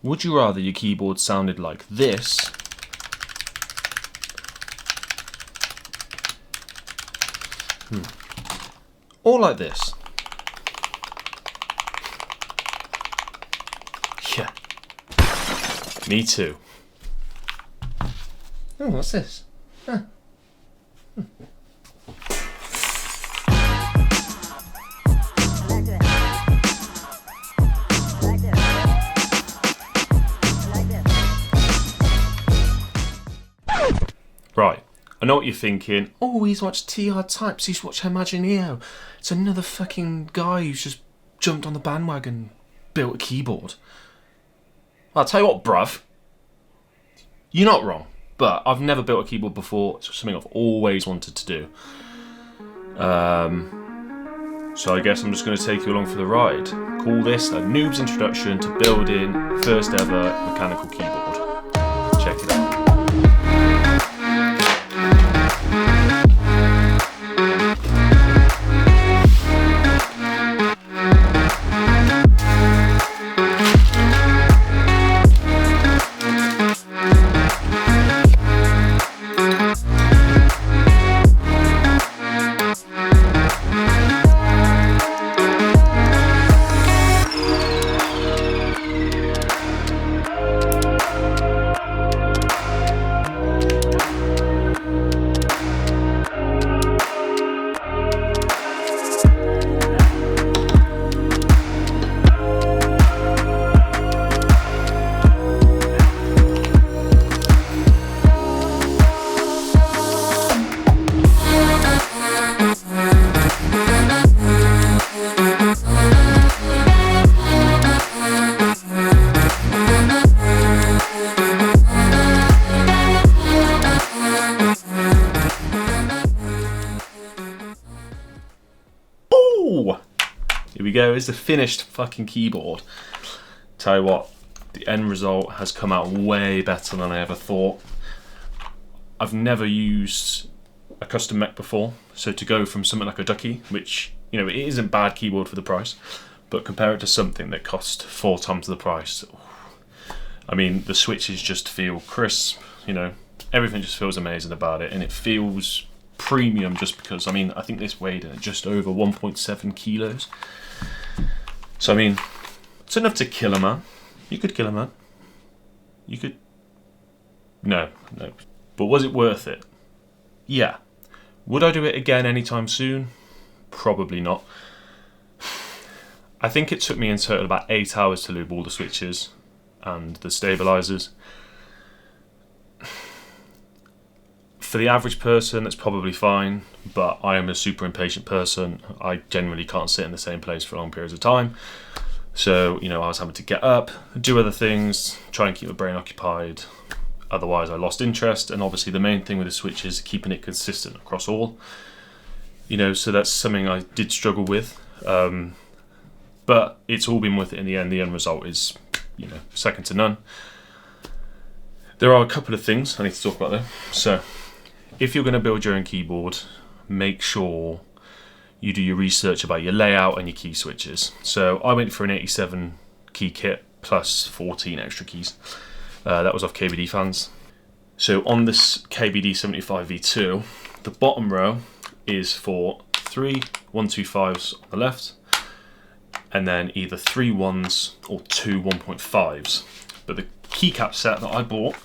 Would you rather your keyboard sounded like this, or like this? Yeah. Me too. Oh, what's this? Huh. Right, I know what you're thinking. Oh, he's watched TR Types, he's watched Imagineo. It's another fucking guy who's just jumped on the bandwagon and built a keyboard. I'll tell you what, bruv. You're not wrong, but I've never built a keyboard before. It's something I've always wanted to do. So I guess I'm just going to take you along for the ride. Call this a noob's introduction to building first ever mechanical keyboard. Check it out. Here we go, it's the finished fucking keyboard. Tell you what, the end result has come out way better than I ever thought. I've never used a custom mech before, so to go from something like a Ducky, which, you know, it isn't a bad keyboard for the price, but compare it to something that cost 4 times the price. I mean, the switches just feel crisp, you know, everything just feels amazing about it, and it feels premium just because, I mean, I think this weighed just over 1.7 kilos. So, I mean, it's enough to kill a man. You could kill a man. You could... No. But was it worth it? Yeah. Would I do it again anytime soon? Probably not. I think it took me in total about 8 hours to lube all the switches and the stabilizers. For the average person, that's probably fine, but I am a super impatient person. I generally can't sit in the same place for long periods of time. So, you know, I was having to get up, do other things, try and keep my brain occupied. Otherwise, I lost interest. And obviously, the main thing with the switch is keeping it consistent across all. You know, so that's something I did struggle with. But it's all been worth it in the end. The end result is, you know, second to none. There are a couple of things I need to talk about though. So, if you're going to build your own keyboard, make sure you do your research about your layout and your key switches. So I went for an 87 key kit plus 14 extra keys. That was off KBD fans. So on this KBD75V2, the bottom row is for 3 125s on the left, and then either 3 1s or 2 1.5s. But the keycap set that I bought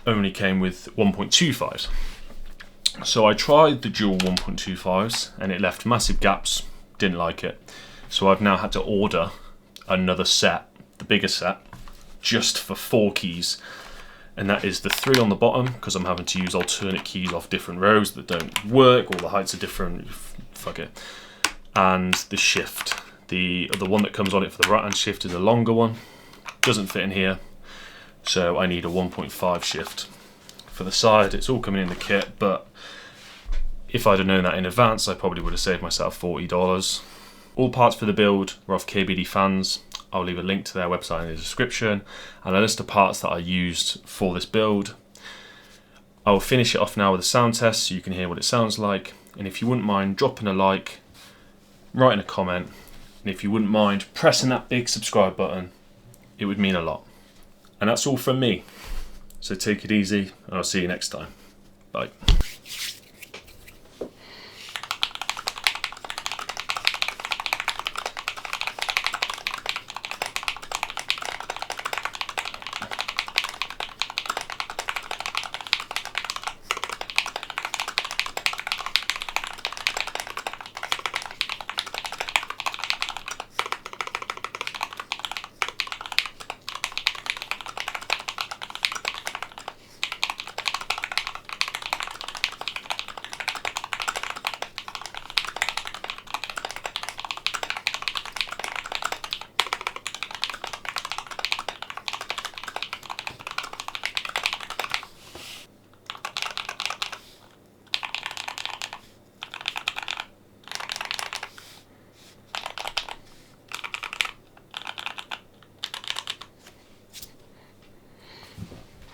only came with 1.25s. So I tried the dual 1.25s and it left massive gaps, didn't like it. So I've now had to order another set, the bigger set, just for 4 keys. And that is the 3 on the bottom, because I'm having to use alternate keys off different rows that don't work, all the heights are different, fuck it. And the shift, the one that comes on it for the right hand shift is a longer one, doesn't fit in here. So I need a 1.5 shift. For the side, it's all coming in the kit, but if I'd have known that in advance, I probably would have saved myself $40. All parts for the build were off KBD fans. I'll leave a link to their website in the description and a list of parts that I used for this build. I will finish it off now with a sound test so you can hear what it sounds like. And if you wouldn't mind dropping a like, writing a comment, and if you wouldn't mind pressing that big subscribe button, it would mean a lot. And that's all from me. So take it easy, and I'll see you next time. Bye.